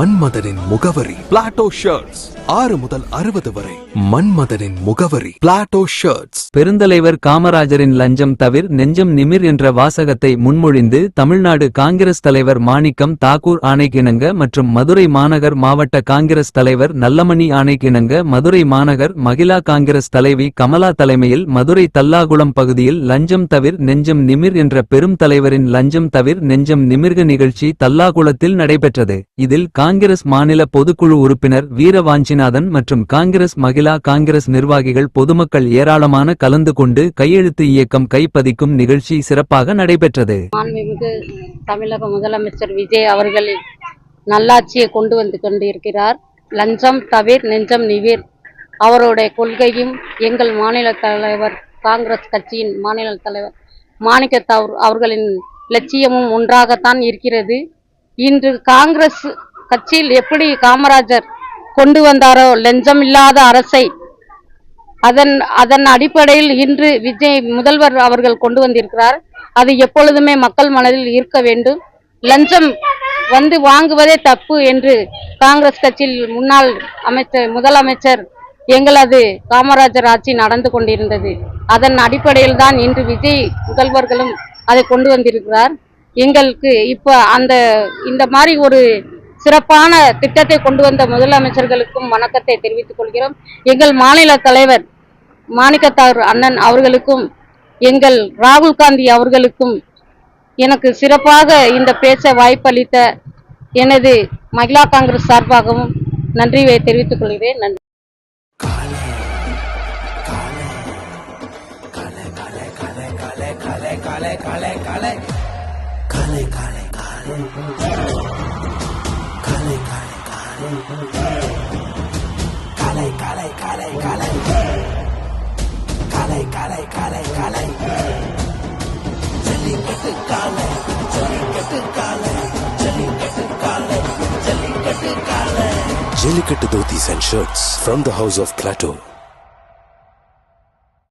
மன்மதனின் முகவரி Plato shirts. 6 முதல் 60 வரை. மன்மதனின் முகவரி பிளாட்டோ ஷர்ட்ஸ். பெருந்தலைவர் காமராஜரின் லஞ்சம் தவிர் நெஞ்சம் நிமிர் என்ற வாசகத்தை முன்மொழிந்து தமிழ்நாடு காங்கிரஸ் தலைவர் மாணிக்கம் தாக்கூர் ஆணைக்கிணங்க மற்றும் மதுரை மாநகர் மாவட்ட காங்கிரஸ் தலைவர் நல்லமணி ஆணைக்கிணங்க மதுரை மாநகர் மகிழா காங்கிரஸ் தலைவி கமலா தலைமையில் மதுரை தல்லாகுளம் பகுதியில் லஞ்சம் தவிர் நெஞ்சம் நிமிர் என்ற பெரும் தலைவரின் லஞ்சம் தவிர் நெஞ்சம் நிமிர்க நிகழ்ச்சி தல்லாகுளத்தில் நடைபெற்றது. இதில் காங்கிரஸ் மாநில பொதுக்குழு உறுப்பினர் வீரவாஞ்சிநாதன் மற்றும் காங்கிரஸ் மகிழா காங்கிரஸ் நிர்வாகிகள் பொதுமக்கள் ஏராளமான கலந்து கொண்டு கையெழுத்து இயக்கம் கைப்பதிக்கும் நிகழ்ச்சி சிறப்பாக நடைபெற்றது. தமிழக முதலமைச்சர் விஜய் அவர்கள் நல்லாட்சியை கொண்டு வந்து கொண்டிருக்கிறார். லஞ்சம் தவிர் நெஞ்சம் நிவிர் அவருடைய கொள்கையும் எங்கள் மாநில தலைவர் காங்கிரஸ் கட்சியின் மாநில தலைவர் மாணிக்கத்தாக்கூர் அவர்களின் லட்சியமும் ஒன்றாகத்தான் இருக்கிறது. இன்று காங்கிரஸ் கட்சியில் எப்படி காமராஜர் கொண்டு வந்தாரோ லஞ்சம் இல்லாத அரசை, அதன் அடிப்படையில் இன்று விஜய் முதல்வர் அவர்கள் கொண்டு வந்திருக்கிறார். அது எப்பொழுதுமே மக்கள் மனதில் இருக்க வேண்டும். லஞ்சம் வந்து வாங்குவதே தப்பு என்று காங்கிரஸ் கட்சியில் முன்னாள் முதலமைச்சர் எங்களது காமராஜர் ஆட்சி நடந்து கொண்டிருந்தது. அதன் அடிப்படையில் தான் இன்று விஜய் முதல்வர்களும் அதை கொண்டு வந்திருக்கிறார். எங்களுக்கு இப்ப இந்த மாதிரி ஒரு சிறப்பான திட்டத்தை கொண்டு வந்த முதலமைச்சர்களுக்கும் வணக்கத்தை தெரிவித்துக் கொள்கிறோம். எங்கள் மாநில தலைவர் மாணிக்கத்தாக்கூர் அண்ணன் அவர்களுக்கும் எங்கள் ராகுல் காந்தி அவர்களுக்கும் எனக்கு சிறப்பாக இந்த பேச வாய்ப்பளித்த எனது மகிழா காங்கிரஸ் சார்பாகவும் நன்றியை தெரிவித்துக் கொள்கிறேன். நன்றி. Jellicate dhotis and shirts from the house of Plateau.